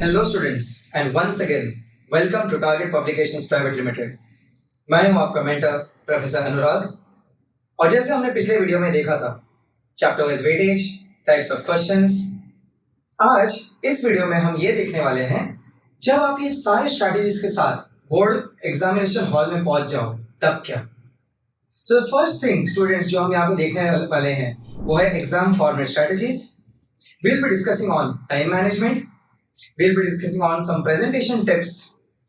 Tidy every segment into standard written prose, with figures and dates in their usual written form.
Hello students and once again welcome to Target Publications Private Limited. मैं हूं आपका mentor professor अनुराग। और जैसे हमने पिछले वीडियो में देखा था chapter wise weightage, types of questions, आज इस वीडियो में हम ये देखने वाले हैं जब आप ये सारे स्ट्रैटेजीज के साथ बोर्ड एग्जामिनेशन हॉल में पहुंच जाओ तब क्या। तो द फर्स्ट थिंग स्टूडेंट्स जो हम यहाँ पे देखने वाले हैं वो है exam format strategies. we'll be discussing on time management, we'll be discussing on some presentation tips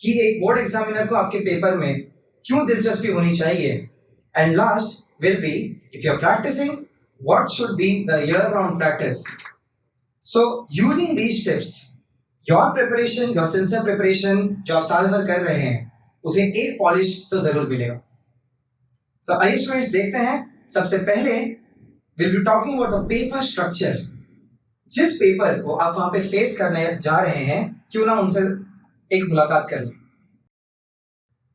कि एक बोर्ड एग्जामिनर को आपके पेपर में क्यों दिलचस्पी होनी चाहिए, and last will be if you're practicing what should be the year round practice. So using these tips your preparation, your sincere preparation जो आप साल भर कर रहे हैं उसे एक पॉलिश तो जरूर मिलेगा। तो आइए स्टूडेंट्स देखते हैं। सबसे पहले we'll be talking about the paper structure। जिस पेपर को आप वहां पे फेस करने जा रहे हैं क्यों ना उनसे एक मुलाकात कर लें।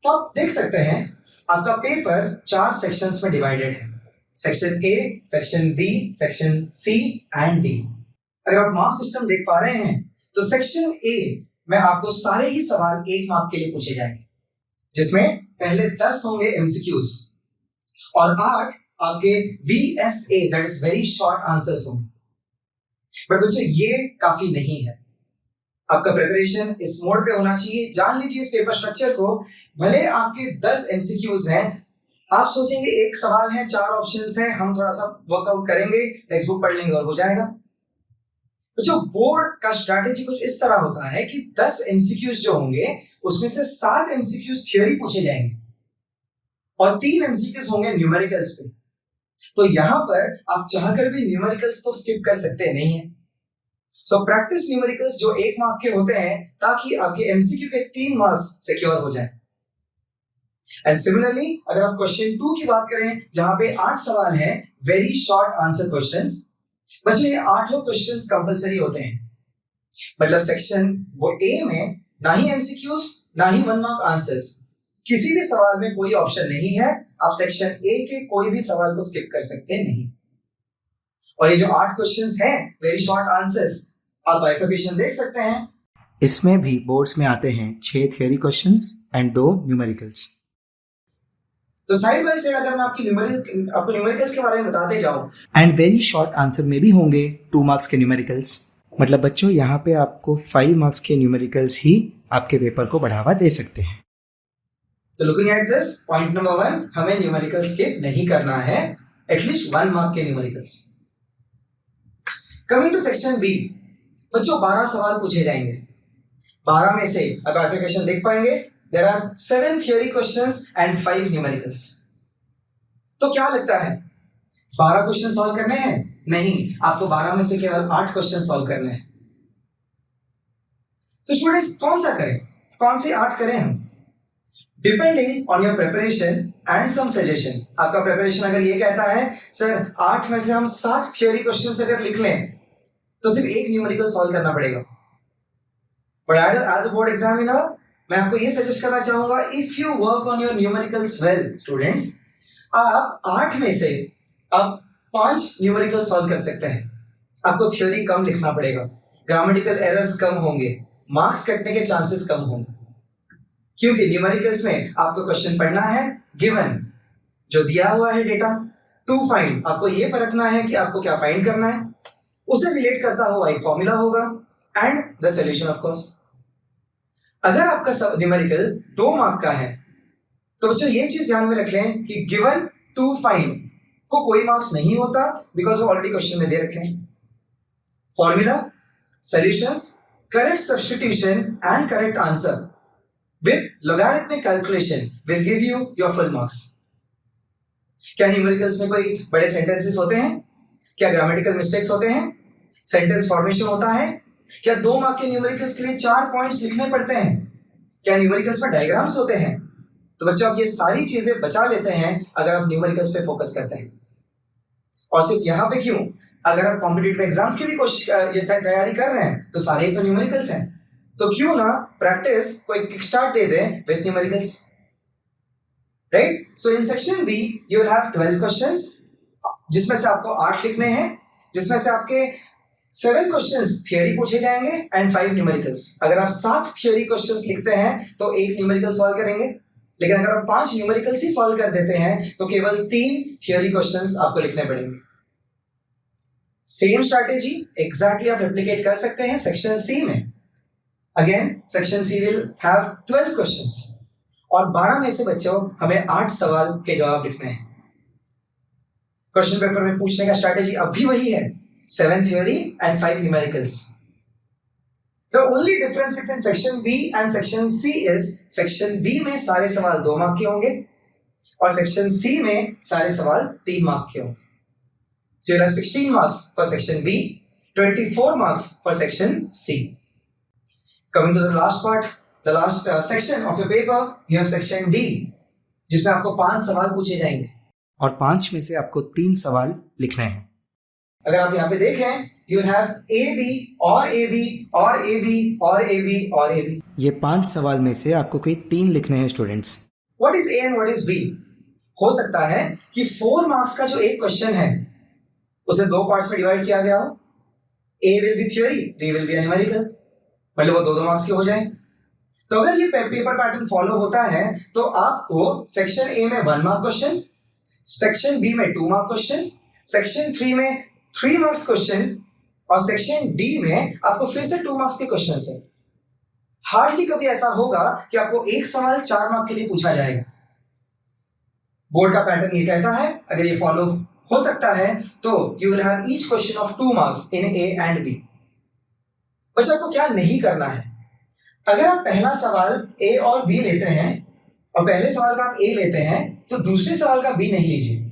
तो आप देख सकते हैं आपका पेपर 4 सेक्शंस में डिवाइडेड है, section A, section B, section C and D. अगर आप मार्क्स सिस्टम देख पा रहे हैं तो सेक्शन ए में आपको सारे ही सवाल 1 मार्क के लिए पूछे जाएंगे, जिसमें पहले 10 होंगे एमसीक्यूज और 8 आपके VSA that is very short answers होंगे। बट बच्चों ये काफी नहीं है, आपका प्रिपरेशन इस मोड पे होना चाहिए। जान लीजिए इस पेपर स्ट्रक्चर को। भले आपके 10 एमसीक्यूज हैं, आप सोचेंगे एक सवाल है 4 ऑप्शंस हैं, हम थोड़ा सा वर्कआउट करेंगे, टेक्स्ट बुक पढ़ लेंगे और हो जाएगा। बच्चों बोर्ड का स्ट्रैटेजी कुछ इस तरह होता है कि 10 एमसीक्यूज जो होंगे उसमें से 7 एमसीक्यूज थ्योरी पूछे जाएंगे और 3 एमसीक्यूज होंगे न्यूमेरिकल्स पे। तो यहां पर आप चाहकर भी न्यूमेरिकल्स तो स्किप कर सकते नहीं है। सो प्रैक्टिस न्यूमेरिकल्स जो 1 मार्क के होते हैं ताकि आपके एमसीक्यू के 3 मार्क्स सिक्योर हो जाएं। एंड सिमिलरली अगर आप क्वेश्चन 2 की बात करें जहां पे 8 सवाल हैं, वेरी शॉर्ट आंसर क्वेश्चंस। बच्चे ये 8 क्वेश्चंस कंपलसरी होते हैं, मतलब सेक्शन वो ए में ना ही एमसीक्यूज ना ही 1 मार्क आंसर्स, किसी भी सवाल में कोई ऑप्शन नहीं है। आप सेक्शन ए के कोई भी सवाल को स्किप कर सकते नहीं। और ये जो 8 क्वेश्चंस हैं वेरी शॉर्ट आंसर्स, आप बाइफर्केशन देख सकते हैं। इसमें भी बोर्ड्स में आते हैं 6 थियरी क्वेश्चंस एंड 2 न्यूमेरिकल्स। तो साइड बाय साइड अगर मैं आपको न्यूमेरिकल्स के बारे में बताते जाऊं, एंड वेरी शॉर्ट आंसर में भी होंगे 2 मार्क्स के न्यूमेरिकल्स। मतलब बच्चों यहाँ पे आपको 5 मार्क्स के न्यूमेरिकल्स ही आपके पेपर को बढ़ावा दे सकते हैं। तो looking at this point number 1, हमें न्यूमेरिकल्स स्किप नहीं करना है, एटलीस्ट 1 मार्क के numericals. Coming to section B, बच्चों 12 सवाल पूछे जाएंगे। 12 में से आप बाइफर्केशन देख पाएंगे, there are 7 theory questions and 5 numericals. तो क्या लगता है 12 क्वेश्चन सॉल्व करने हैं? नहीं, आपको 12 में से केवल 8 क्वेश्चन सॉल्व करने हैं। तो स्टूडेंट्स कौन सा करें, कौन से 8 करें हम? Depending on your preparation and some suggestion. आपका प्रिपरेशन अगर ये कहता है सर 8 में से हम 7 थ्योरी क्वेश्चंस अगर लिख लें तो सिर्फ 1 न्यूमेरिकल सॉल्व करना पड़ेगा। But as a board examiner मैं आपको ये सजेस्ट करना चाहूंगा, if you work on your numericals well students, आप 8 में से आप 5 न्यूमेरिकल सॉल्व कर सकते हैं। आपको थ्योरी कम लिखना पड़ेगा, ग्रामेटिकल एरर्स कम होंगे, मार्क्स कटने के चांसेस कम होंगे, क्योंकि न्यूमेरिकल्स में आपको क्वेश्चन पढ़ना है, गिवन जो दिया हुआ है डेटा, टू फाइंड आपको ये परखना है कि आपको क्या फाइंड करना है, उसे रिलेट करता हुआ एक फॉर्मूला होगा and the solution of course. अगर आपका न्यूमेरिकल 2 मार्क का है तो बच्चों ये चीज ध्यान में रख लें कि गिवन टू फाइंड को कोई मार्क्स नहीं होता, बिकॉज वो ऑलरेडी क्वेश्चन में दे रखे हैं। Formula, solutions, correct substitution and correct answer with logarithmic calculation will give you your full marks। क्या न्यूमेरिकल्स में कोई बड़े सेंटेंसेस होते हैं? क्या ग्रामेटिकल मिस्टेक्स होते हैं? सेंटेंस फॉर्मेशन होता है? क्या 2 मार्क के न्यूमेरिकल्स के लिए 4 पॉइंट्स लिखने पड़ते हैं? क्या न्यूमेरिकल्स में डायग्राम्स होते हैं? तो बच्चों आप ये सारी चीजें बचा लेते हैं अगर आप न्यूमेरिकल्स पे फोकस करते हैं। और सिर्फ यहाँ पे क्यों, अगर आप कॉम्पिटिटिव एग्जाम्स की भी तैयारी कर रहे हैं तो सारे ही तो न्यूमेरिकल्स हैं, तो क्यों ना प्रैक्टिस को एक किकस्टार्ट दे दें with numericals, right? So in section B you will have 12 questions, जिसमें से आपको 8 लिखने हैं, जिसमें से आपके 7 क्वेश्चंस थियरी पूछे जाएंगे एंड 5 न्यूमेरिकल्स। अगर आप 7 थियरी क्वेश्चंस लिखते हैं तो 1 न्यूमेरिकल सॉल्व करेंगे, लेकिन अगर आप 5 न्यूमेरिकल्स ही सॉल्व कर देते हैं तो केवल 3 थियरी क्वेश्चंस आपको लिखने पड़ेंगे। सेम स्ट्रैटेजी एग्जैक्टली आप रेप्लिकेट कर सकते हैं सेक्शन सी में। Again section C will have 12 questions और 12 में से बच्चों हमें 8 सवाल के जवाब लिखने हैं। क्वेश्चन पेपर में पूछने का स्ट्रैटेजी अब भी वही है, 7 theory and 5 numericals. The only difference between section B and section C is section B में सारे सवाल 2 मार्क के होंगे और section C में सारे सवाल 3 मार्क के होंगे। So you'll have 16 marks for section B, 24 marks for section C. Coming to the last part, the last section of your paper, you have section D, जिसमें आपको 5 सवाल पूछे जाएंगे और 5 में से आपको 3 सवाल लिखने हैं। अगर आप यहाँ पे देखें, you will have A B और A B और A B और A B और A B. ये 5 सवाल में से आपको कोई 3 लिखने हैं students. What is A and what is B? हो सकता है कि 4 मार्क्स का जो एक क्वेश्चन है उसे 2 पार्ट्स में डिवाइड किया गया हो। A will be theory, B will be a numerical, मतलब वो 2-2 मार्क्स के हो जाए। तो अगर ये पेपर पैटर्न फॉलो होता है तो आपको सेक्शन A में 1 मार्क क्वेश्चन, सेक्शन B में 2 मार्क क्वेश्चन, सेक्शन 3 में 3 मार्क्स क्वेश्चन और सेक्शन डी में आपको फिर से 2 मार्क्स के क्वेश्चन है। हार्डली कभी ऐसा होगा कि आपको एक सवाल 4 मार्क के लिए पूछा जाएगा। बोर्ड का पैटर्न ये कहता है अगर ये फॉलो हो सकता है तो you will have each question of 2 marks in A and B. बच्चों आपको क्या नहीं करना है, अगर आप पहला सवाल ए और बी लेते हैं और पहले सवाल का आप ए लेते हैं तो दूसरे सवाल का बी नहीं लीजिए।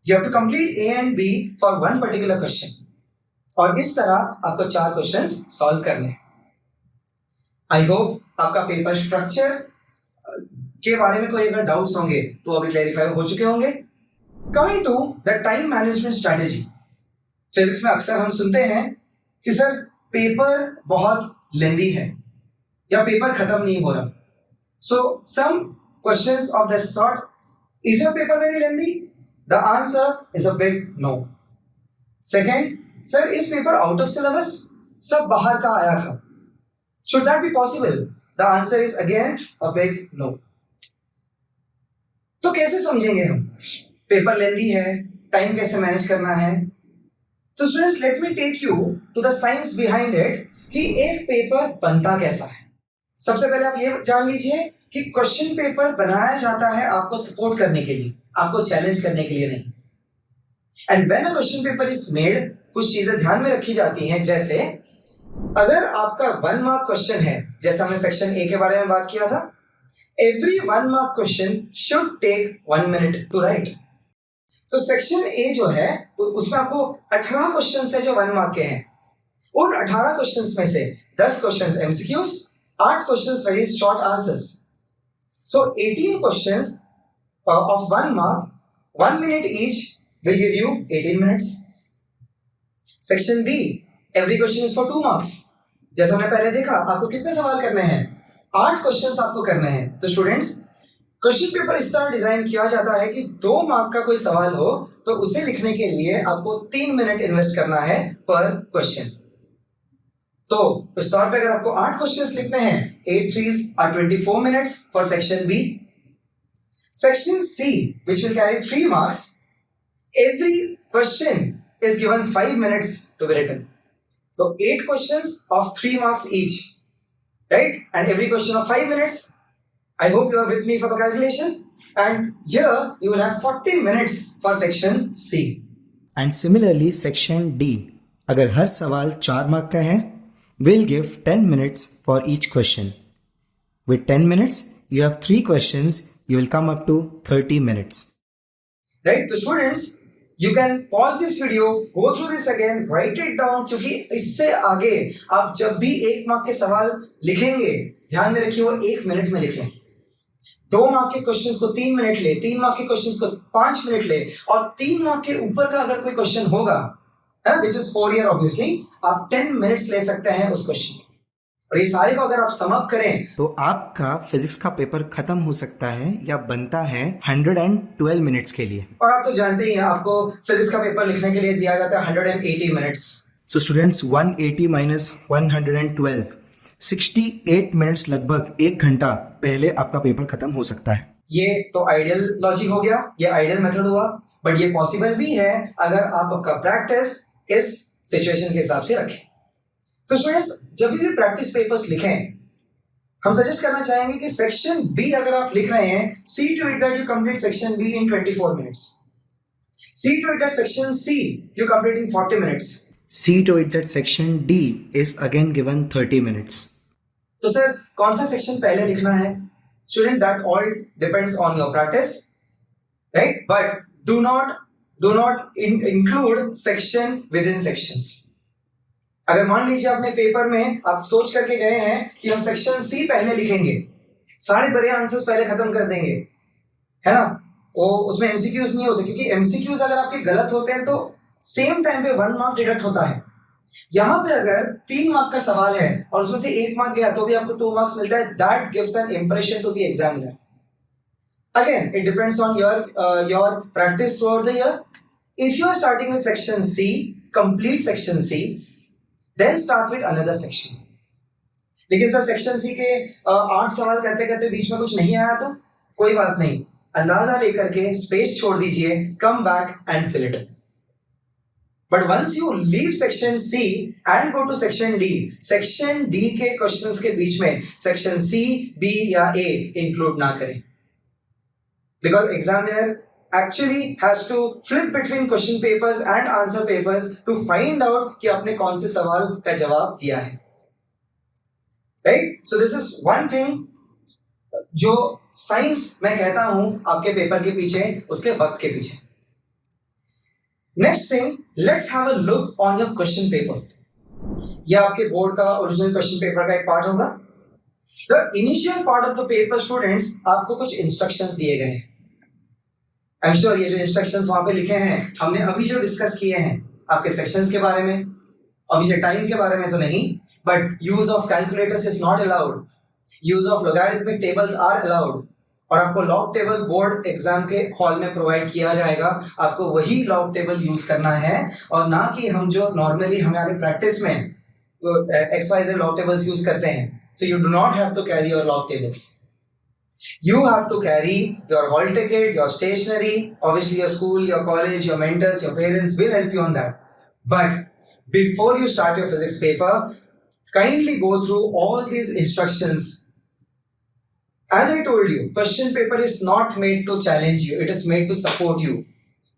You have to complete A and B for one particular question. और इस तरह आपको 4 क्वेश्चंस सॉल्व करने हैं। आई होप आपका पेपर स्ट्रक्चर के बारे में कोई अगर डाउट्स होंगे तो अभी क्लैरिफाई हो चुके होंगे। Coming to the time management strategy. Physics में अक्सर हम सुनते हैं कि सर पेपर बहुत लेंदी है या पेपर खत्म नहीं हो रहा। So some questions of this sort, is your paper very lengthy? The answer is a big no. Second, sir, इस पेपर आउट ऑफ सिलेबस सब बाहर का आया था। Should that be possible? The answer is again a big no. तो कैसे समझेंगे हम पेपर लेंदी है, टाइम कैसे मैनेज करना है? तो students let me take you to the science behind it कि एक पेपर बनता कैसा है। सबसे पहले आप ये जान लीजिए कि क्वेश्चन पेपर बनाया जाता है आपको सपोर्ट करने के लिए, आपको चैलेंज करने के लिए नहीं। And when a question paper is made, कुछ चीजें ध्यान में रखी जाती हैं, जैसे अगर आपका 1 मार्क क्वेश्चन है, जैसे हमने सेक्शन ए के बारे में बात किया था, every 1 mark question should take 1 minute to write. तो सेक्शन ए जो है उसमें आपको 18 क्वेश्चन है जो 1 मार्क के हैं। उन 18 क्वेश्चन में से 10 question MCQs, 8 question very short answers. So 18 questions of 1 mark, 1 minute each will give you 18 minutes. Section B, every question is for 2 marks. जैसे हमने पहले देखा, आपको कितने सवाल करने हैं? 8 क्वेश्चंस आपको करने हैं। तो स्टूडेंट्स, क्वेश्चन पेपर इस तरह डिजाइन किया जाता है कि 2 मार्क का कोई सवाल हो तो उसे लिखने के लिए आपको 3 मिनट इन्वेस्ट करना है पर क्वेश्चन। तो इस तौर पे अगर आपको 8 क्वेश्चंस लिखने हैं, 8 3s are 24 minutes for section B. Section C, which will carry 3 marks, every question is given 5 minutes to be written. So 8 questions of 3 marks each, right? And every question of 5 minutes. I hope you are with me for the calculation. And here you will have 40 minutes for section C. And similarly, section D, अगर हर सवाल 4 mark का है, will give 10 minutes for each question. With 10 minutes, you have 3 questions, you will come up to 30 minutes. Right? So students, you can pause this video, go through this again, write it down, क्योंकि इससे आगे आप जब भी 1 mark के सवाल लिखेंगे, ध्यान में रखिए वो 1 मिनट में लिख लें। 2 मार्क के क्वेश्चंस को 3 मिनट ले, 3 मार्क के क्वेश्चंस को 5 मिनट ले, और 3 मार्क के ऊपर का अगर कोई क्वेश्चन होगा, है ना, which is 4 year obviously, आप 10 मिनट्स ले सकते हैं उस क्वेश्चन। और ये सारे को अगर आप सम अप करें तो आपका फिजिक्स का पेपर खत्म हो सकता है या बनता है 112 मिनट्स के लिए। और आप तो जानते ही हैं आपको फिजिक्स का पेपर लिखने के लिए दिया जाता है 180 minutes. So students 180 minus 112 68 minutes लगभग 1 घंटा पहले आपका पेपर खत्म हो सकता है। ये तो आइडियल लॉजिक हो गया, ये आइडियल मेथड हुआ, बट ये पॉसिबल भी है अगर आप आपका प्रैक्टिस इस सिचुएशन के हिसाब से रखें। तो स्टूडेंट्स जब भी प्रैक्टिस पेपर्स लिखें, हम सजेस्ट करना चाहेंगे कि सेक्शन बी अगर आप लिख रहे हैं, see to it that you complete section B in 24 minutes, see to it that section C you complete in 40 minutes, See to it that section D is again given 30 minutes. तो sir कौन सा section पहले लिखना है? Student that all depends on your practice, right? But do not include section with in sections. अगर मान लीजिए अपने पेपर में आप सोच करके गए हैं कि हम सेक्शन सी पहले लिखेंगे, सारे बड़े आंसर्स पहले खत्म कर देंगे, है ना? वो उसमें एमसीक्यूज नहीं होते, क्योंकि एमसीक्यूज अगर आपके गलत होते हैं तो सेम टाइम पे 1 मार्क डिडक्ट होता है। यहां पे अगर 3 मार्क का सवाल है और उसमें से 1 मार्क गया तो भी आपको 2 मार्क्स मिलता है। That gives an impression to the examiner. Again it depends on your practice through the year. If you are starting with section C, complete section C, then start with another section. लेकिन sir section C के 8 सवाल करते करते बीच में कुछ नहीं आया तो कोई बात नहीं, अंदाजा लेकर के स्पेस छोड़ दीजिए, come back and fill it. But once you leave section C and go to section D के क्वेश्चंस के बीच में section C, B या A include ना करें, because examiner actually has to flip between question papers and answer papers to find out कि आपने कौन से सवाल का जवाब दिया है, right? So this is one thing जो साइंस मैं कहता हूं आपके पेपर के पीछे, उसके वक्त के पीछे। Next thing, let's have a look on your question paper. यह आपके बोर्ड का ओरिजिनल क्वेश्चन पेपर का एक पार्ट होगा। The initial part of the paper, students, आपको कुछ instructions दिए गए हैं। I'm sure ये जो instructions वहां पे लिखे हैं, हमने अभी जो डिस्कस किए हैं आपके सेक्शंस के बारे में, अभी टाइम के बारे में तो नहीं, but use of calculators is not allowed, use of logarithmic tables are allowed, और आपको लॉग टेबल बोर्ड एग्जाम के हॉल में प्रोवाइड किया जाएगा। आपको वही लॉग टेबल यूज करना है और ना कि हम जो नॉर्मली हमारे प्रैक्टिस में XYZ लॉग टेबल्स यूज करते हैं। So you do not have to carry your log tables, you have to carry your hall ticket, your stationery, obviously your school, your college, your mentors, your parents will help you on that. But before you start your physics paper, kindly go through all these instructions. As I told you, question paper is not made to challenge you, it is made to support you.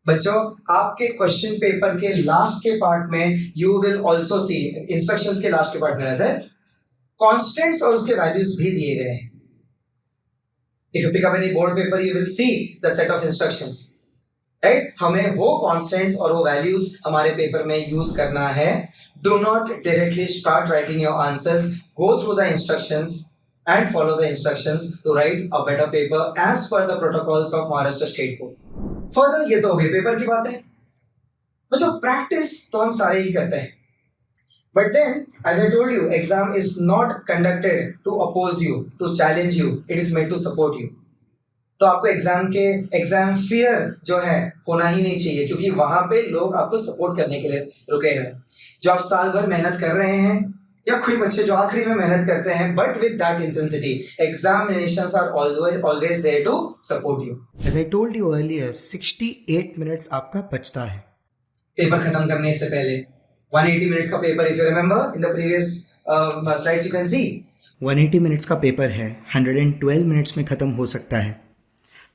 बच्चों आपके question paper के last के part में you will also see, instructions के last के part में रहता है, कांस्टेंट्स और उसके वैल्यूज भी दिए गए हैं। If you pick up any board paper, you will see the set of instructions, right? हमें वो कांस्टेंट्स और वो वैल्यूज हमारे पेपर में यूज करना है। Do not directly start writing your answers, go through the instructions and follow the instructions to write a better paper as per the protocols of Maharashtra State Board. Further, ये तो हो गई paper की बात है। बच्चों प्रैक्टिस तो हम सारे ही करते हैं, but then as I told you, exam is not conducted to oppose you, to challenge you, it is made to support you. तो आपको एग्जाम फियर जो है होना ही नहीं चाहिए, क्योंकि वहां पे लोग आपको सपोर्ट करने के लिए रुके हैं। जो आप साल भर मेहनत कर रहे हैं या कोई बच्चे जो आखिरी में मेहनत करते हैं, but with that intensity, examinations are always there to support you. As I told you earlier, 68 minutes आपका बचता है पेपर खत्म करने से पहले। 180 मिनट्स का paper, if you remember in the previous slides you can C 180 minutes का paper है, 112 मिनट्स में खत्म हो सकता है,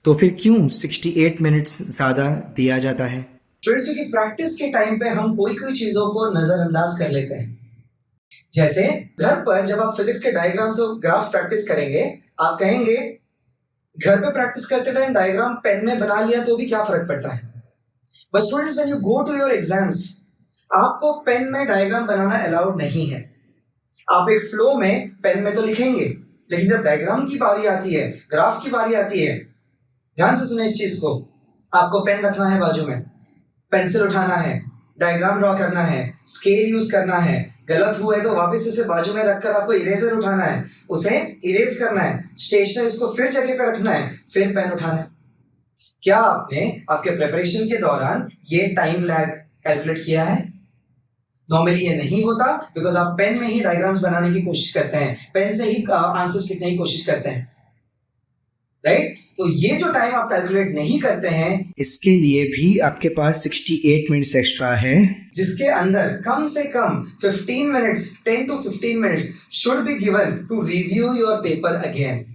तो फिर क्यों 68 मिनट्स ज्यादा दिया जाता है? स्टूडेंट्स क्योंकि प्रैक्टिस के टाइम पे हम कोई चीजों को नजरअंदाज कर लेते हैं। जैसे घर पर जब आप फिजिक्स के डायग्राम्स और ग्राफ प्रैक्टिस करेंगे, आप कहेंगे घर पे प्रैक्टिस करते टाइम डायग्राम पेन में बना लिया तो भी क्या फर्क पड़ता है। But students when you go to your exams, आपको पेन में डायग्राम बनाना अलाउड नहीं है। आप एक फ्लो में पेन में तो लिखेंगे, लेकिन जब डायग्राम की बारी आती है, ग्राफ की बारी आती है, ध्यान से सुने इस चीज को, आपको पेन रखना है बाजू में, पेंसिल उठाना है, डायग्राम ड्रॉ करना है, स्केल यूज करना है, गलत हुआ है तो वापस इसे बाजू में रखकर आपको इरेजर उठाना है, उसे इरेज करना है, स्टेशनर इसको फिर जगह पे रखना है, फिर पेन उठाना है। क्या आपने आपके प्रिपरेशन के दौरान ये टाइम लैग कैलकुलेट किया है? नॉर्मली ये नहीं होता बिकॉज आप पेन में ही डायग्राम्स बनाने की कोशिश करते हैं, पेन से ही आंसर्स लिखने की कोशिश करते हैं, राइट? तो ये जो टाइम आप कैलकुलेट नहीं करते हैं, इसके लिए भी आपके पास 68 मिनट्स एक्स्ट्रा है, जिसके अंदर कम से कम 15 minutes, 10 to 15 minutes should be given to review your paper again.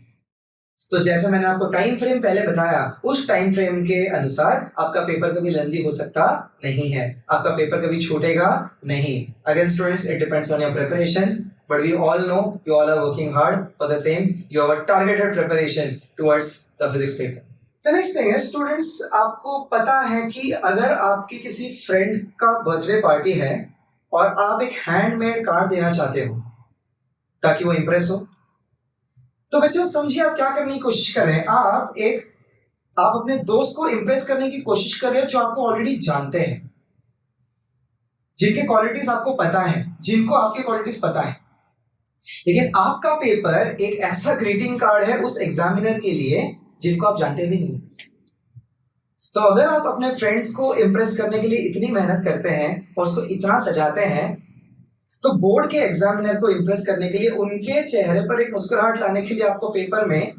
तो जैसे मैंने आपको टाइम फ्रेम पहले बताया, उस टाइम फ्रेम के अनुसार आपका पेपर कभी लेंदी हो सकता नहीं है, आपका पेपर कभी छूटेगा नहीं। Again students, it depends on your preparation, but we all know you all are working hard for the same, you have a targeted preparation towards the physics paper. The next thing is students, आपको पता है कि अगर आपकी किसी friend का birthday party है और आप एक हैंडमेड कार्ड देना चाहते हो ताकि वो इंप्रेस हो, तो बच्चों समझिए आप क्या करने की कोशिश कर रहे हैं। आप अपने दोस्त को इंप्रेस करने की कोशिश कर रहे हो जो आपको ऑलरेडी जानते हैं, जिनके क्वालिटीज आपको पता है, जिनको आपके क्वालिटीज पता है। लेकिन आपका पेपर एक ऐसा ग्रीटिंग कार्ड है उस एग्जामिनर के लिए जिनको आप जानते भी नहीं। तो अगर आप अपने फ्रेंड्स को इंप्रेस करने के लिए इतनी मेहनत करते हैं और उसको इतना सजाते हैं, तो बोर्ड के एग्जामिनर को इंप्रेस करने के लिए उनके चेहरे पर एक मुस्कुराहट लाने के लिए आपको पेपर में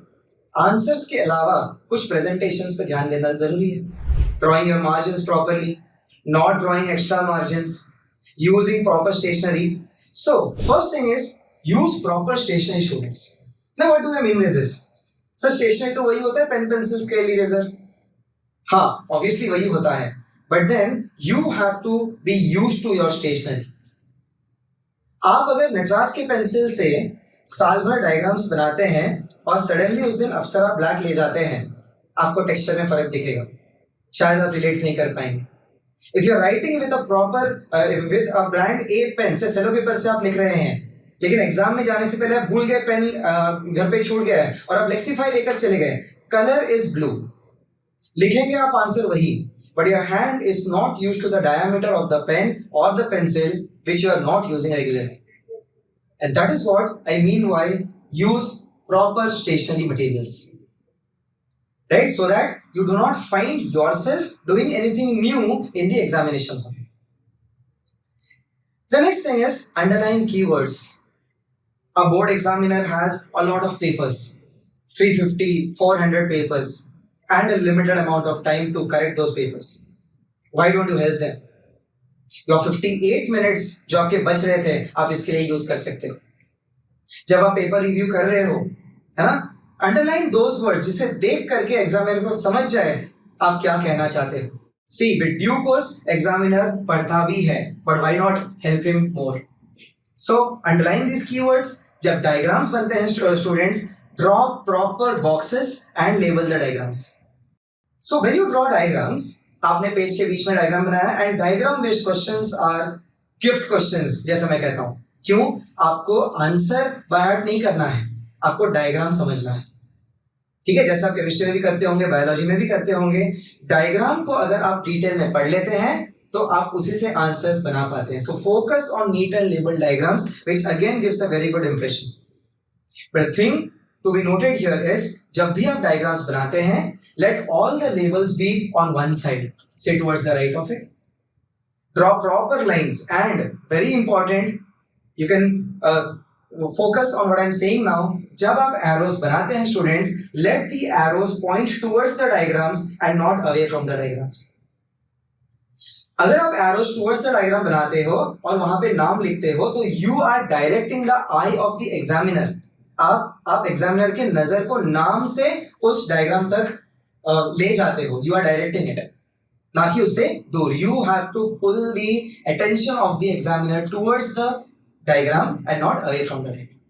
आंसर्स के अलावा कुछ प्रेजेंटेशंस पे ध्यान देना जरूरी है। Drawing your margins properly, not drawing extra margins, using proper stationery. So first thing is use proper stationery students. Now what do I mean with this? Sir stationery तो वही होता है, पेन, पेंसिल, स्केल, इरेजर। हाँ, obviously वही होता है, but then you have to be used to your stationery. आप अगर नटराज के पेंसिल से साल भर डायग्राम्स बनाते हैं और सडनली उस दिन अप्सरा ब्लैक ले जाते हैं, आपको टेक्सचर में फर्क दिखेगा, शायद आप रिलेट नहीं कर पाएंगे। If you are writing with a brand A pen से, सेलो पेपर से आप लिख रहे हैं, लेकिन एग्जाम में जाने से पहले आप भूल गए, पेन घर पे छूट गया है और आप लेक्सीफाई लेकर चले गए, कलर इज ब्लू, लिखेंगे आप आंसर वही, but your hand is not used to the diameter of the pen or the pencil which you are not using regularly. And that is what I mean by use proper stationery materials. Right? So that you do not find yourself doing anything new in the examination hall. The next thing is underline keywords. A board examiner has a lot of papers, 350, 400 papers. And a limited amount of time to correct those papers. Why don't you help them? Your 58 minutes जो आपके बच रहे थे, आप इसके लिए use कर सकते हो। जब आप पेपर रिव्यू कर रहे हो, है ना, अंडरलाइन दोज वर्ड्स जिसे देख करके एग्जामिनर को समझ जाए आप क्या कहना चाहते हो। सी विद ड्यू कोर्स एग्जामिनर पढ़ता भी है, but why not help him more? So underline this keywords. जब डायग्राम्स बनते हैं students, draw proper boxes and label the diagrams. So when you draw diagrams, आपने पेज के बीच में डायग्राम बनाया, and diagram based questions are gift questions, जैसा मैं कहता हूँ। क्यों? आपको आंसर बाय हार्ट नहीं करना है, आपको डायग्राम समझना है, ठीक है? जैसा आप केमिस्ट्री में भी करते होंगे, बायोलॉजी में भी करते होंगे। डायग्राम को अगर आप डिटेल में पढ़ लेते हैं तो आप उसी से आंसर्स बना पाते हैं। So focus on neat and labeled diagrams, which again gives a very good impression. But the thing to be noted here is, जब भी आप डायग्राम्स बनाते हैं, let all the labels be on one side, say towards the right of it. Draw proper lines, and very important, you can focus on what I'm saying now. जब आप arrows बनाते हैं students, let the arrows point towards the diagrams and not away from the diagrams. अगर आप arrows towards the diagram बनाते हो और वहां पे नाम लिखते हो, तो you are directing the eye of the examiner. आप एग्जामिनर के नजर को नाम से उस डायग्राम तक ले जाते हो, यू आर डायरेक्टिंग इट, ना कि उससे दूर। You have to pull the attention of the examiner towards the diagram and not away from the diagram.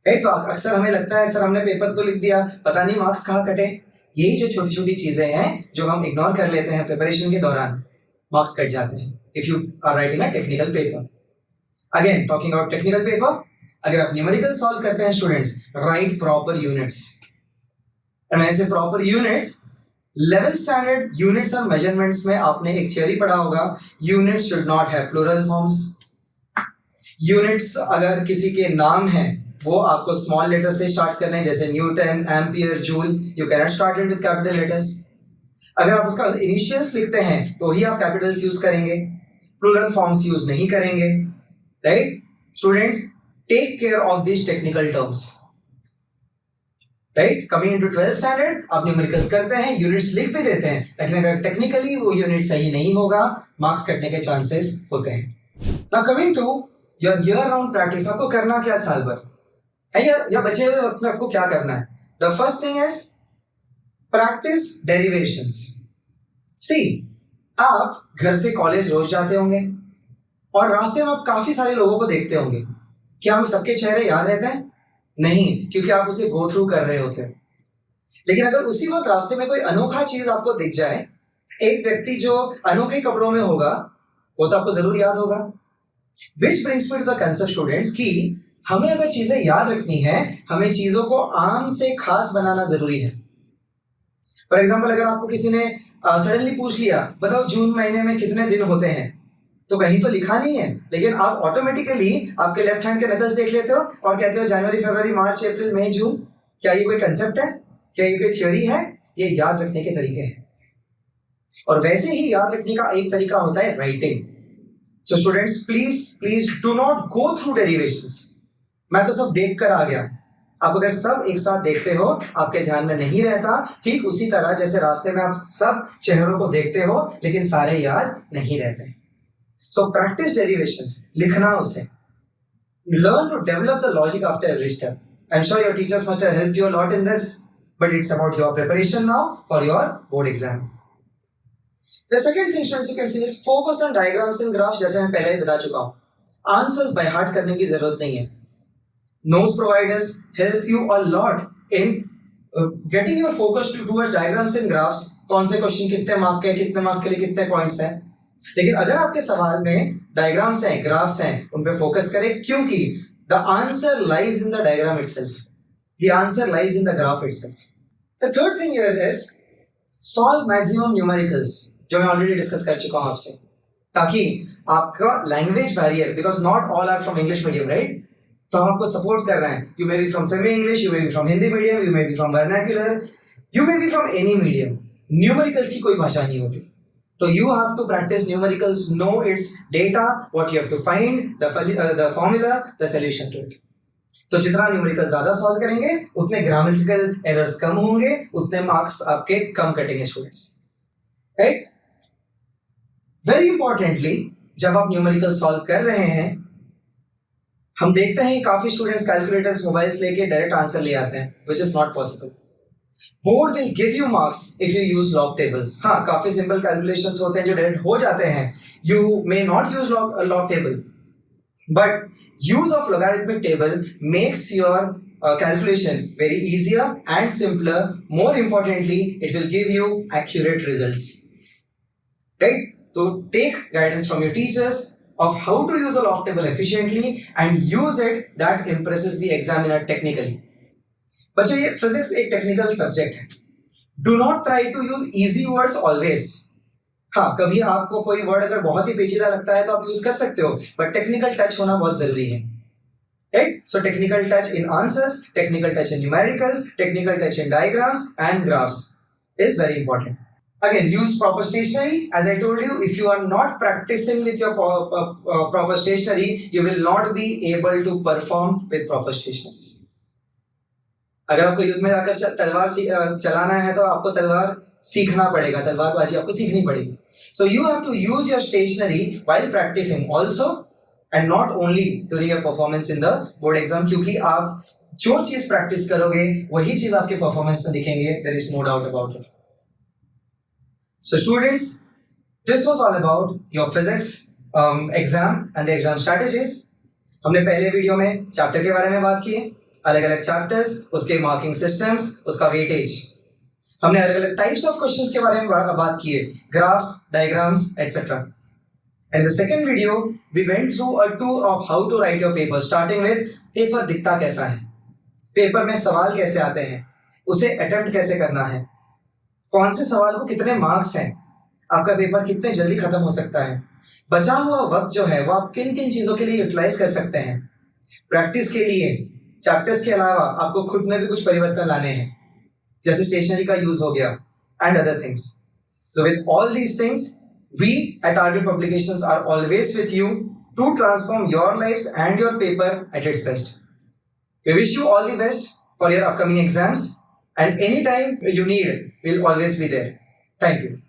Right? तो अक्सर हमें लगता है सर हमने पेपर तो लिख दिया, पता नहीं मार्क्स कहाँ कटे। यही जो छोटी छोटी चीजें हैं जो हम इग्नोर कर लेते हैं प्रिपरेशन के दौरान, मार्क्स कट जाते हैं if you are writing a technical paper. Again talking about technical paper, अगर आप न्यूमेरिकल सॉल्व करते हैं students, write proper units. And ऐसे proper units, 11th standard units और मेजरमेंट्स में आपने एक थियरी पढ़ा होगा, units should not have plural forms. Units अगर किसी के नाम हैं, वो आपको स्मॉल लेटर से स्टार्ट करने हैं, जैसे newton, ampere, joule. You can not start it with capital letters. अगर आप उसका इनिशियल्स लिखते हैं तो ही आप कैपिटल्स यूज करेंगे। प्लूरल फॉर्म्स यूज नहीं करेंगे, right? Students, take care of this technical terms, right? Coming into 12th standard आप न्यूमेरिकल्स करते हैं, यूनिट्स लिख भी देते हैं, लेकिन अगर टेक्निकली वो यूनिट सही नहीं होगा, मार्क्स कटने के चांसेस होते हैं। Now coming to your year round practice, आपको करना क्या साल भर है या बचे हुए वक्त में आपको क्या करना है? The first thing is practice derivations. See, आप घर से कॉलेज रोज जाते होंगे और रास्ते में आप काफी सारे लोगों को देखते होंगे। क्या हम सबके चेहरे याद रहते हैं? नहीं, क्योंकि आप उसे गो थ्रू कर रहे होते हैं। लेकिन अगर उसी वक्त रास्ते में कोई अनोखा चीज आपको दिख जाए, एक व्यक्ति जो अनोखे कपड़ों में होगा, वो तो आपको जरूर याद होगा। Which brings me to the concept students कि हमें अगर चीजें याद रखनी है, हमें चीजों को आम से खास बनाना जरूरी है। फॉर एग्जाम्पल, अगर आपको किसी ने सडनली पूछ लिया, बताओ जून महीने में कितने दिन होते हैं, तो कहीं तो लिखा नहीं है, लेकिन आप ऑटोमेटिकली आपके लेफ्ट हैंड के नकल्स देख लेते हो और कहते हो जनवरी, फरवरी, मार्च, अप्रैल, मई, जून। क्या ये कोई कंसेप्ट है? क्या ये कोई थ्योरी है? ये याद रखने के तरीके हैं। और वैसे ही याद रखने का एक तरीका होता है writing. So students, please do not go through derivations. मैं तो सब देख कर आ गया। आप अगर सब एक साथ देखते हो, आपके ध्यान में नहीं रहता, ठीक उसी तरह जैसे रास्ते में आप सब चेहरों को देखते हो लेकिन सारे याद नहीं रहते। सो प्रैक्टिस डेरिवेशंस, लिखना उसे। Learn to develop the logic after every step. I am sure your teachers must have helped you a lot in this, but it's about your preparation now for your board exam. The second thing students you can see is focus on diagrams and graphs. जैसे मैं पहले ही बता चुका हूं, answers by heart करने की जरूरत नहीं है। Notes providers help you a lot in getting your focus towards diagrams and graphs. कौन से क्वेश्चन कितने मार्क के, कितने मार्क्स के लिए कितने पॉइंट्स हैं। लेकिन अगर आपके सवाल में डायग्राम्स हैं, ग्राफ्स हैं, उन पे फोकस करें, क्योंकि the answer lies in the diagram itself, the answer lies in the graph itself. The third thing here is solve maximum numericals, जो मैं ऑलरेडी डिस्कस कर चुका हूं आपसे, ताकि आपका language barrier, because not all are from English medium, right? तो हम आपको सपोर्ट कर रहे हैं। You may be from semi English, you may be from Hindi medium, you may be from vernacular, you may be from any medium. Numericals की कोई भाषा नहीं होती। तो you have to practice numericals, know its data, what you have to find, the formula, the solution to it. तो जितना numerical ज्यादा solve करेंगे, उतने ग्रामेटिकल एरर्स कम होंगे, उतने मार्क्स आपके कम कटेंगे स्टूडेंट्स, राइट? वेरी इंपॉर्टेंटली, जब आप न्यूमेरिकल सॉल्व कर रहे हैं, हम देखते हैं काफी स्टूडेंट्स कैलकुलेटर्स, मोबाइल्स लेके डायरेक्ट आंसर ले आते हैं, which is not possible. Board will give you marks if you use log tables. हाँ, काफी सिंपल कैलकुलेशंस होते हैं जो डायरेक्ट हो जाते हैं। You may not use log table, but use of logarithmic table makes your calculation very easier and simpler. More importantly, it will give you accurate results, right? So take guidance from your teachers of how to use a log table efficiently and use it that impresses the examiner technically. बच्चों, ये physics एक technical subject है। Do not try to use easy words always. हाँ, कभी आपको कोई word अगर बहुत ही पेचीदा लगता है तो आप यूज कर सकते हो, बट टेक्निकल टच होना बहुत जरूरी है, right? So technical touch in answers, technical touch in numericals, technical touch in diagrams and graphs is very important. Again, use proper stationery. As I told you, if you are not practicing with your proper stationery, you will not be able to perform with proper stationeries. अगर आपको युद्ध में जाकर तलवार चलाना है तो आपको तलवार सीखना पड़ेगा, तलवारबाजी आपको सीखनी पड़ेगी. So you have to use your stationery while practicing also, and not only during your performance in the board exam. क्योंकि आप जो चीज प्रैक्टिस करोगे वही चीज आपके परफॉर्मेंस में दिखेंगे. There is no doubt about it. So students, this was all about your physics exam and the exam strategies. हमने पहले वीडियो में चैप्टर के बारे में बात की है, अलग अलग चैप्टर्स, उसके मार्किंग सिस्टम्स, उसका वेटेज. हमने अलग अलग टाइप्स ऑफ क्वेश्चंस के बारे में बात की है, graphs, diagrams etcetera. And in the second video, we went through a tour of how to write your paper, starting with paper दिखता कैसा है, पेपर में सवाल कैसे आते हैं, उसे अटेम्प्ट कैसे करना है, कौन से सवाल को कितने मार्क्स हैं, आपका पेपर कितने जल्दी खत्म हो सकता है, बचा हुआ वक्त जो है वो आप किन किन चीजों के लिए यूटिलाइज कर सकते हैं. प्रैक्टिस के लिए चैप्टर्स के अलावा आपको खुद में भी कुछ परिवर्तन लाने हैं, जैसे स्टेशनरी का यूज हो गया and other things. So with all these things We at Target Publications are always with you to transform your lives and your paper at its best. We wish you all the best for your upcoming exams, and anytime you need, we'll always be there. Thank you.